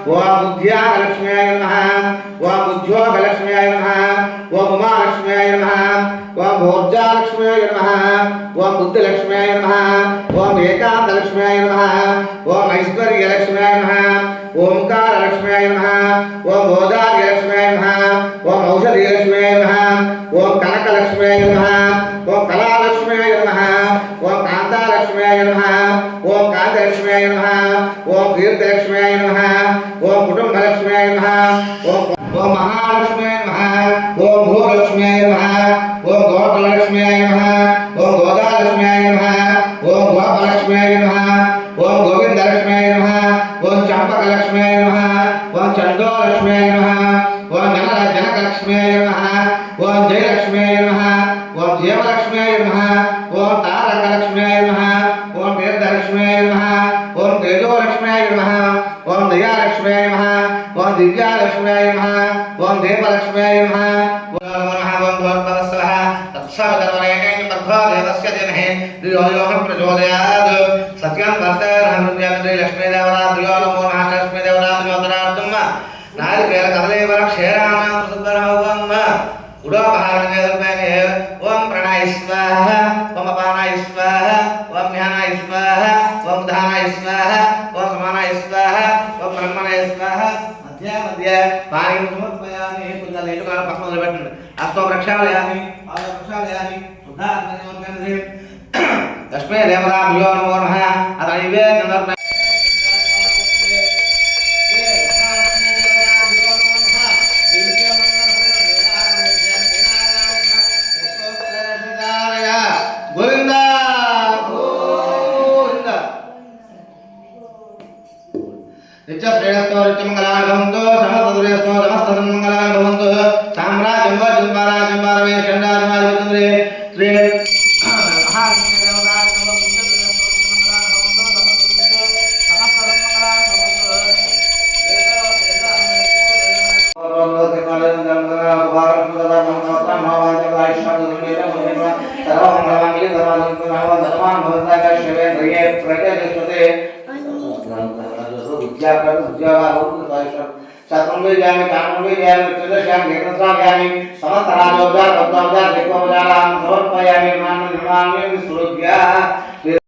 ओम बुद्ध्यालक्ष्म्याय नमः ओम उज्ज्वलक्ष्म्याय नमः ओम उमालक्ष्म्याय नमः ओम भोज्यालक्ष्म्याय नमः ओम बुद्धिलक्ष्म्याय नमः ओम एकादलक्ष्म्याय नमः ओम ऐश्वर्यलक्ष्म्याय नमः ओंकारलक्ष्म्याय नमः ओम बोधार्यलक्ष्म्याय नमः ओम औषधीलक्ष्म्याय नमः ओम कनकलक्ष्म्याय नमः ओम कलालक्ष्म्याय नमः ओम कांतालक्ष्म्याय नमः ओम कांतलक्ष्म्याय नमः ओम कीर्तिलक्ष्म्याय नमः ओम कुटुंबलक्ष्म्याय नमः ओम महालक्ष्म्याय नमः ओम भूलक्ष्म्याय नमः ओम गोपालक्ष्म्याय नमः ओम गोदालक्ष्म्याय नमः ओम गोपालक्ष्म्याय नमः ओम गोविंदलक्ष्म्याय नमः ओम चंपकलक्ष्म्याय नमः ओम चंदोलक्ष्म्याय नमः ओम जनकलक्ष्म्याय नमः ओम जयलक्ष्म्याय नमः ओम जीवलक्ष्म्याय नमः ओम तारकलक्ष्म्याय नमः ओम वेदलक्ष्म्याय नमः ओम तेजोलक्ष्म्याय नमः ओम दयालक्ष्म्याय नमः ओम दिव्यालक्ष्म्याय नमः ओम देवलक्ष्म्याय नमः ओम नमः ओम भगवतस्सः तत्सवितर्वरेण्यं तद्भो देवस्य धीमहि धियो यो न प्रचोदयात् सत्यं वर्तते लक्ष्मी देवता धियो नमो नमः लक्ष्मी देवता धियोतरात्म नारिकेल कदलीवर क्षेराणां सुन्दरं उडोपहारणे ओम प्रणय स्वाहा ओम अपानाय स्वाहा ओम ध्यानाय स्वाहा ओम धानाय स्वाहा ओम समानाय स्वाहा ओम ब्रह्मणाय स्वाहा मध्य मध्य पाणी समर्पयामि पुण्य लेटुकार पक्कम निलबెట్టండి अस्तो प्रक्षालयामि पाद प्रक्षालयामि सुधार्णयोर्गन्धे लक्ष्मी देवताभ्यो नमो नमः अतैवे नमः नित्य श्रेयस्तो नित्य मंगलानि भवन्तु समस्त दुर्यस्तो समस्त मंगलानि भवन्तु साम्राज्यं वा जन्माराज्यं वा रमे चण्डाधिमाधिपतिन्द्रे श्री महालक्ष्मी देवताय नमः नित्य श्रेयस्तो नित्य मंगलानि भवन्तु समस्त मंगलानि भवन्तु शत्रुंजयामि कामंजयामि चतुर्श्यामि एकस्राव्यामि समस्तराजोपचार भक्तोपचार देवोपचारां समर्पयामि निर्माम्यं सुरुभ्यः